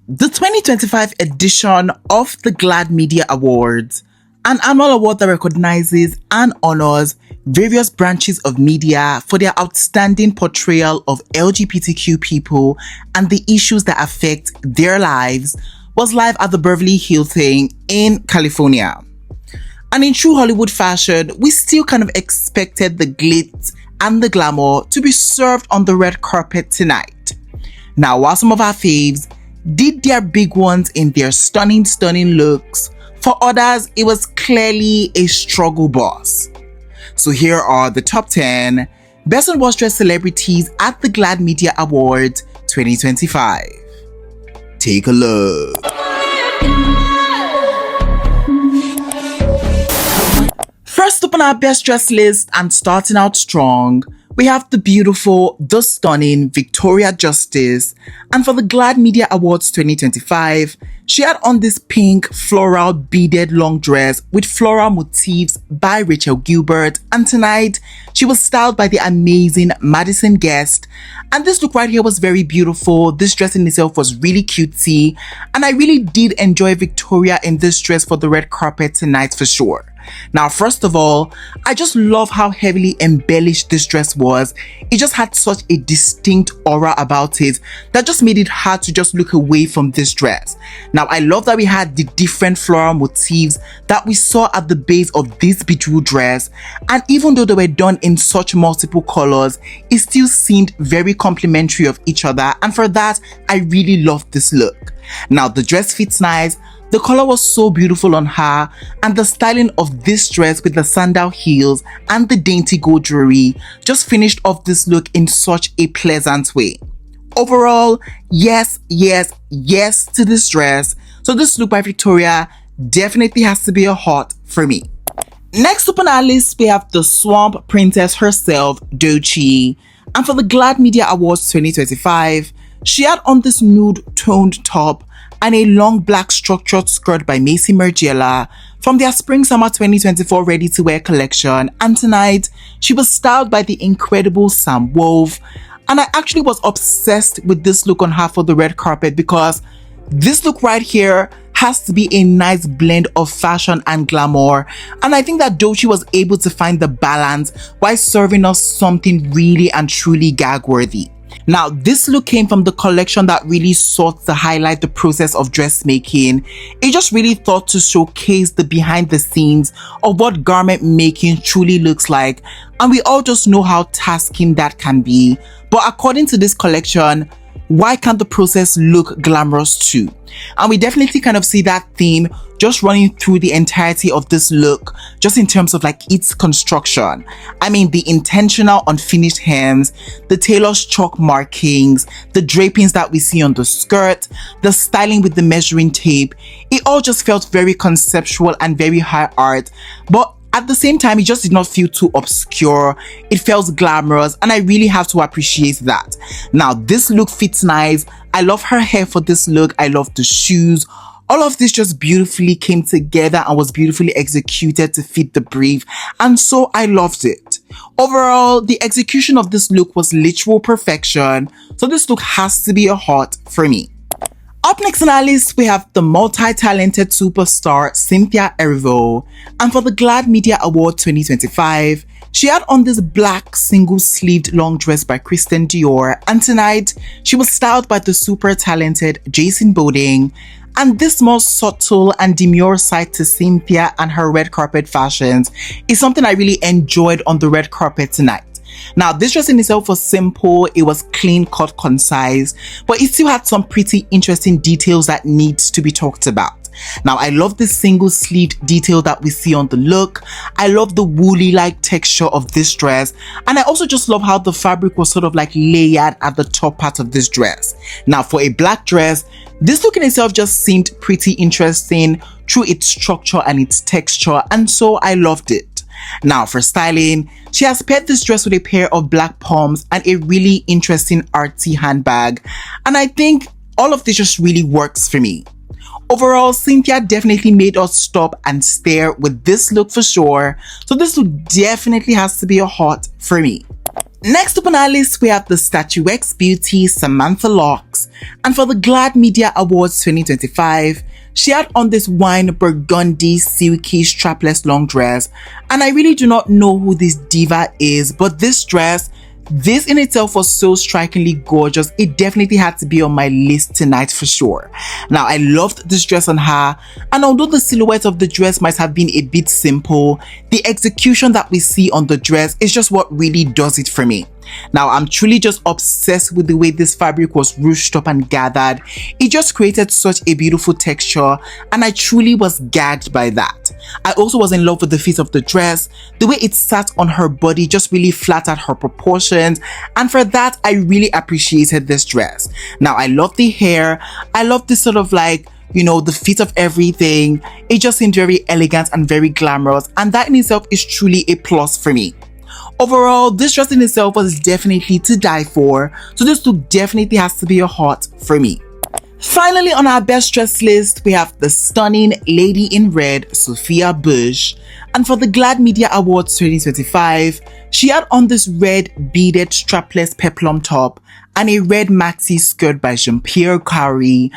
The 2025 edition of the GLAAD Media Awards, an annual award that recognizes and honors various branches of media for their outstanding portrayal of LGBTQ people and the issues that affect their lives, was live at the Beverly Hilton in California. And in true Hollywood fashion, we still kind of expected the glitz and the glamour to be served on the red carpet tonight. Now, while some of our faves did their big ones in their stunning looks, for others, it was clearly a struggle bus. So here are the top 10 best unwashed dress celebrities at the GLAAD Media Awards 2025. Take a look. First up on our best dress list and starting out strong, we have the beautiful, the stunning Victoria Justice. And for the GLAAD Media Awards 2025, she had on this pink floral beaded long dress with floral motifs by Rachel Gilbert. And tonight, she was styled by the amazing Madison Guest. And this look right here was very beautiful. This dress in itself was really cutesy. And I really did enjoy Victoria in this dress for the red carpet tonight for sure. Now, first of all, I just love how heavily embellished this dress was. It just had such a distinct aura about it that just made it hard to just look away from this dress. Now, I love that we had the different floral motifs that we saw at the base of this bejeweled dress. And even though they were done in such multiple colors, it still seemed very complementary of each other. And for that, I really loved this look. Now, the dress fits nice. The color was so beautiful on her, and the styling of this dress with the sandal heels and the dainty gold jewelry just finished off this look in such a pleasant way. Overall, yes to this dress. So this look by Victoria definitely has to be a hot for me. Next up on our list, we have the Swamp Princess herself, Doechii. And for the GLAAD Media Awards 2025, she had on this nude toned top and a long black structured skirt by Macy Margiela from their Spring-Summer 2024 ready-to-wear collection. And tonight, she was styled by the incredible Sam Wolf. And I actually was obsessed with this look on her for the red carpet because this look right here has to be a nice blend of fashion and glamour. And I think that Doechii was able to find the balance while serving us something really and truly gag-worthy. Now, this look came from the collection that really sought to highlight the process of dressmaking. It just really thought to showcase the behind the scenes of what garment making truly looks like. And we all just know how tasking that can be. But according to this collection, why can't the process look glamorous too? And we definitely kind of see that theme just running through the entirety of this look, just in terms of like its construction. I mean, the intentional unfinished hems, the tailor's chalk markings, the drapings that we see on the skirt, the styling with the measuring tape, it all just felt very conceptual and very high art. But at the same time, it just did not feel too obscure. It felt glamorous, and I really have to appreciate that. Now, this look fits nice. I love her hair for this look. I love the shoes. All of this just beautifully came together and was beautifully executed to fit the brief, and so I loved it. Overall, the execution of this look was literal perfection, so this look has to be a hot for me. Up next on our list, we have the multi-talented superstar Cynthia Erivo. And for the GLAAD Media Award 2025, she had on this black single-sleeved long dress by Christian Dior. And tonight, she was styled by the super talented Jason Boding. And this more subtle and demure side to Cynthia and her red carpet fashions is something I really enjoyed on the red carpet tonight. Now, this dress in itself was simple, it was clean cut, concise, but it still had some pretty interesting details that needs to be talked about. Now, I love the single sleeved detail that we see on the look. I love the woolly-like texture of this dress, and I also just love how the fabric was sort of like layered at the top part of this dress. Now, for a black dress, this look in itself just seemed pretty interesting through its structure and its texture, and so I loved it. Now, for styling, she has paired this dress with a pair of black pumps and a really interesting artsy handbag, and I think all of this just really works for me. Overall, Cynthia definitely made us stop and stare with this look for sure, so this look definitely has to be a hot for me. Next up on our list, we have the statuesque beauty Samantha Lux, and for the GLAAD Media Awards 2025, she had on this wine burgundy silky strapless long dress, and I really do not know who this diva is, but this in itself was so strikingly gorgeous. It definitely had to be on my list tonight for sure. Now, I loved this dress on her, and although the silhouette of the dress might have been a bit simple, the execution that we see on the dress is just what really does it for me. Now, I'm truly just obsessed with the way this fabric was ruched up and gathered. It just created such a beautiful texture, and I truly was gagged by that. I also was in love with the fit of the dress. The way it sat on her body just really flattered her proportions, and for that, I really appreciated this dress. Now, I love the hair. I love this sort of like, you know, the fit of everything. It just seemed very elegant and very glamorous, and that in itself is truly a plus for me. Overall, this dress in itself was definitely to die for, so this look definitely has to be a hot for me. Finally, on our best dress list, we have the stunning lady in red, Sophia Bush, and for the GLAAD Media Awards 2025, she had on this red beaded strapless peplum top and a red maxi skirt by Jean-Pierre Carry.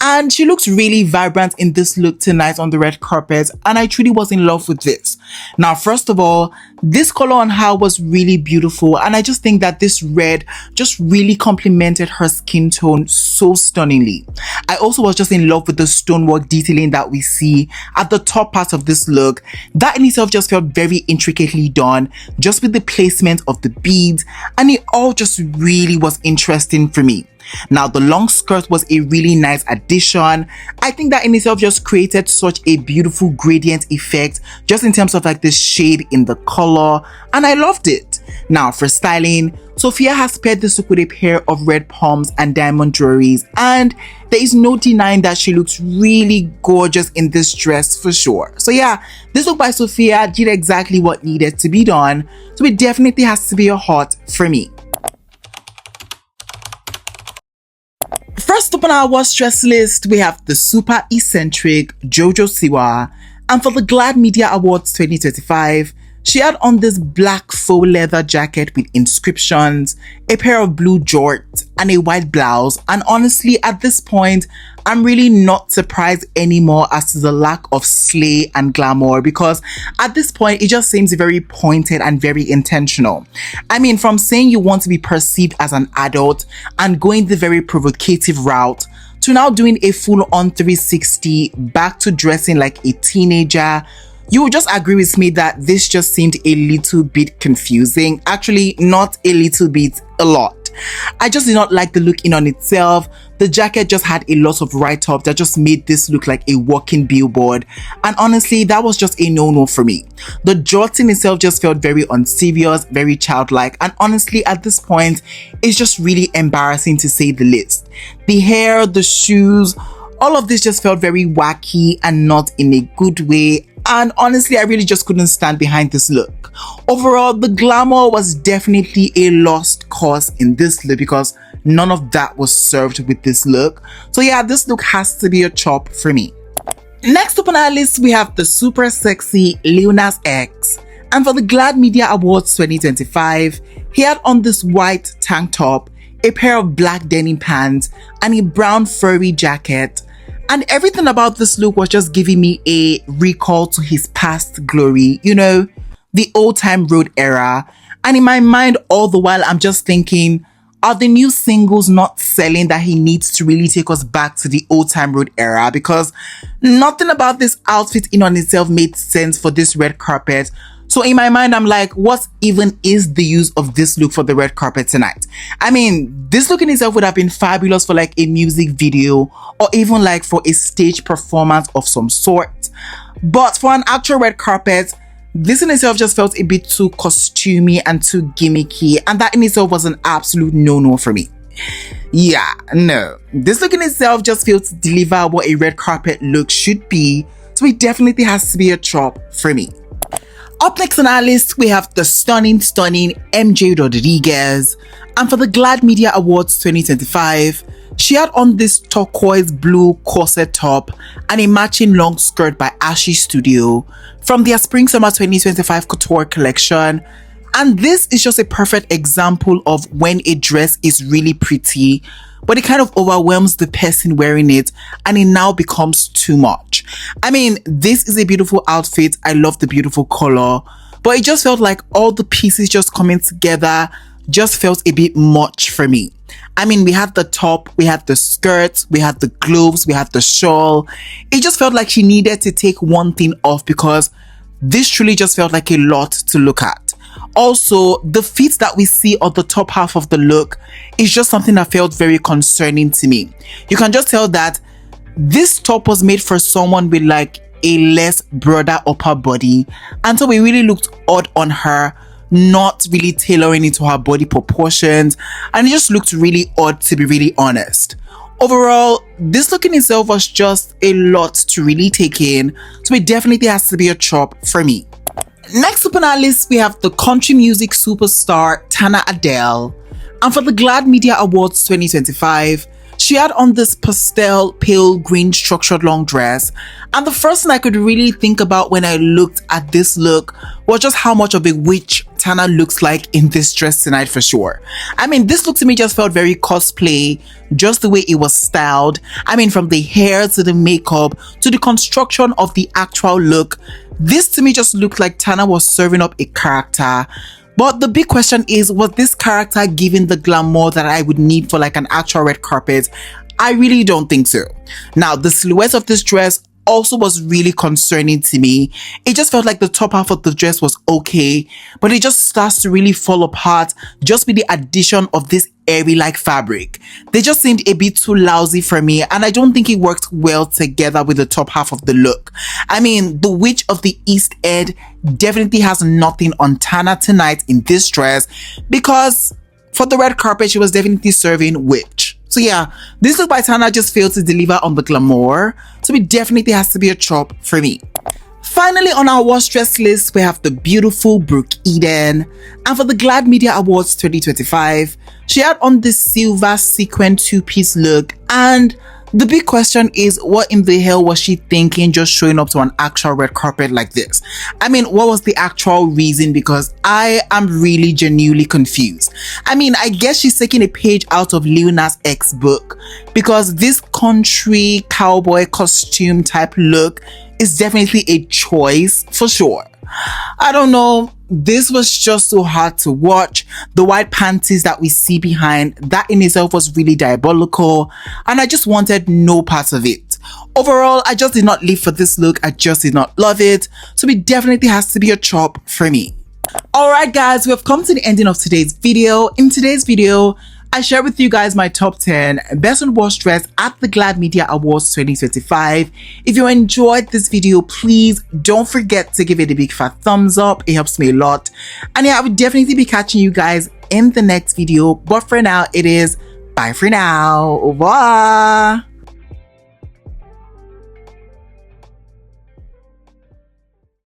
And she looks really vibrant in this look tonight on the red carpet, and I truly was in love with this. Now, first of all, this color on her was really beautiful, and I just think that this red just really complemented her skin tone so stunningly. I also was just in love with the stonework detailing that we see at the top part of this look. That in itself just felt very intricately done, just with the placement of the beads, and it all just really was interesting for me. Now, the long skirt was a really nice addition. I think that in itself just created such a beautiful gradient effect, just in terms of like the shade in the color, and I loved it. Now, for styling, Sophia has paired this look with a pair of red palms and diamond jewelries, and there is no denying that she looks really gorgeous in this dress for sure. So yeah, this look by Sophia did exactly what needed to be done, so it definitely has to be a hot for me. First up on our worst dress list, we have the super eccentric Jojo Siwa, and for the GLAAD Media Awards 2025, she had on this black faux leather jacket with inscriptions, a pair of blue jorts, and a white blouse. And honestly, at this point, I'm really not surprised anymore as to the lack of slay and glamour, because at this point, it just seems very pointed and very intentional. I mean, from saying you want to be perceived as an adult and going the very provocative route, to now doing a full-on 360 back to dressing like a teenager, you will just agree with me that this just seemed a little bit confusing. Actually, not a little bit, a lot. I just did not like the look in on itself. The jacket just had a lot of write-up that just made this look like a walking billboard, and honestly, that was just a no-no for me. The jorting itself just felt very unserious, very childlike, and honestly, at this point, it's just really embarrassing to say the least. The hair, the shoes, all of this just felt very wacky and not in a good way. And honestly, I really just couldn't stand behind this look. Overall, the glamour was definitely a lost cause in this look, because none of that was served with this look. So yeah, this look has to be a chop for me. Next up on our list, we have the super sexy Lil Nas X. And for the GLAAD Media Awards 2025, he had on this white tank top, a pair of black denim pants, and a brown furry jacket. And everything about this look was just giving me a recall to his past glory, you know, the old time road era. And in my mind, all the while, I'm just thinking, are the new singles not selling that he needs to really take us back to the old time road era? Because nothing about this outfit in on itself made sense for this red carpet. So in my mind, I'm like, what even is the use of this look for the red carpet tonight? I mean, this look in itself would have been fabulous for like a music video, or even like for a stage performance of some sort. But for an actual red carpet, this in itself just felt a bit too costumey and too gimmicky, and that in itself was an absolute no-no for me. Yeah, no. This look in itself just failed to deliver what a red carpet look should be, so it definitely has to be a chop for me. Up next on our list, we have the stunning MJ Rodriguez, and for the GLAAD Media Awards 2025, she had on this turquoise blue corset top and a matching long skirt by Ashy Studio from their Spring Summer 2025 couture collection. And this is just a perfect example of when a dress is really pretty, but it kind of overwhelms the person wearing it and it now becomes too much. I mean, this is a beautiful outfit. I love the beautiful color, but it just felt like all the pieces just coming together just felt a bit much for me. I mean, we had the top, we had the skirt, we had the gloves, we had the shawl. It just felt like she needed to take one thing off because this truly just felt like a lot to look at. Also, the feet that we see on the top half of the look is just something that felt very concerning to me. You can just tell that this top was made for someone with like a less broader upper body, and so it really looked odd on her, not really tailoring it to her body proportions, and it just looked really odd, to be really honest. Overall, this look in itself was just a lot to really take in, so it definitely has to be a chop for me. Next up on our list, we have the country music superstar Tana Adell, and for the GLAAD Media Awards 2025, she had on this pastel pale green structured long dress, and the first thing I could really think about when I looked at this look was just how much of a witch Tana looks like in this dress tonight for sure. I mean, this look to me just felt very cosplay, just the way it was styled. I mean, from the hair to the makeup to the construction of the actual look, this to me just looked like Tana was serving up a character. But the big question is, was this character given the glamour that I would need for like an actual red carpet? I really don't think so. Now, the silhouette of this dress also was really concerning to me. It just felt like the top half of the dress was okay, but it just starts to really fall apart just with the addition of this airy like fabric. They just seemed a bit too lousy for me, and I don't think it worked well together with the top half of the look. I mean, the Witch of the East End definitely has nothing on Tana tonight in this dress, because for the red carpet she was definitely serving witch. So yeah, this look by Tana just failed to deliver on the glamour, so it definitely has to be a chop for me. Finally, on our worst dress list, we have the beautiful Brooke Eden, and for the GLAAD Media Awards 2025, she had on this silver sequin two-piece look, and the big question is, what in the hell was she thinking just showing up to an actual red carpet like this? I mean, what was the actual reason? Because I am really genuinely confused. I mean, I guess she's taking a page out of Lil Nas X book, because this country cowboy costume type look is definitely a choice for sure. I don't know, this was just so hard to watch. The white panties that we see behind, that in itself was really diabolical, and I just wanted no part of it. Overall, I just did not live for this look. I just did not love it, so it definitely has to be a chop for me. Alright guys, we have come to the ending of today's video. In today's video, I share with you guys my top 10 best and worst dress at the GLAAD Media Awards 2025. If you enjoyed this video, please don't forget to give it a big fat thumbs up. It helps me a lot. And yeah, I would definitely be catching you guys in the next video. But for now, it is bye for now. Au revoir.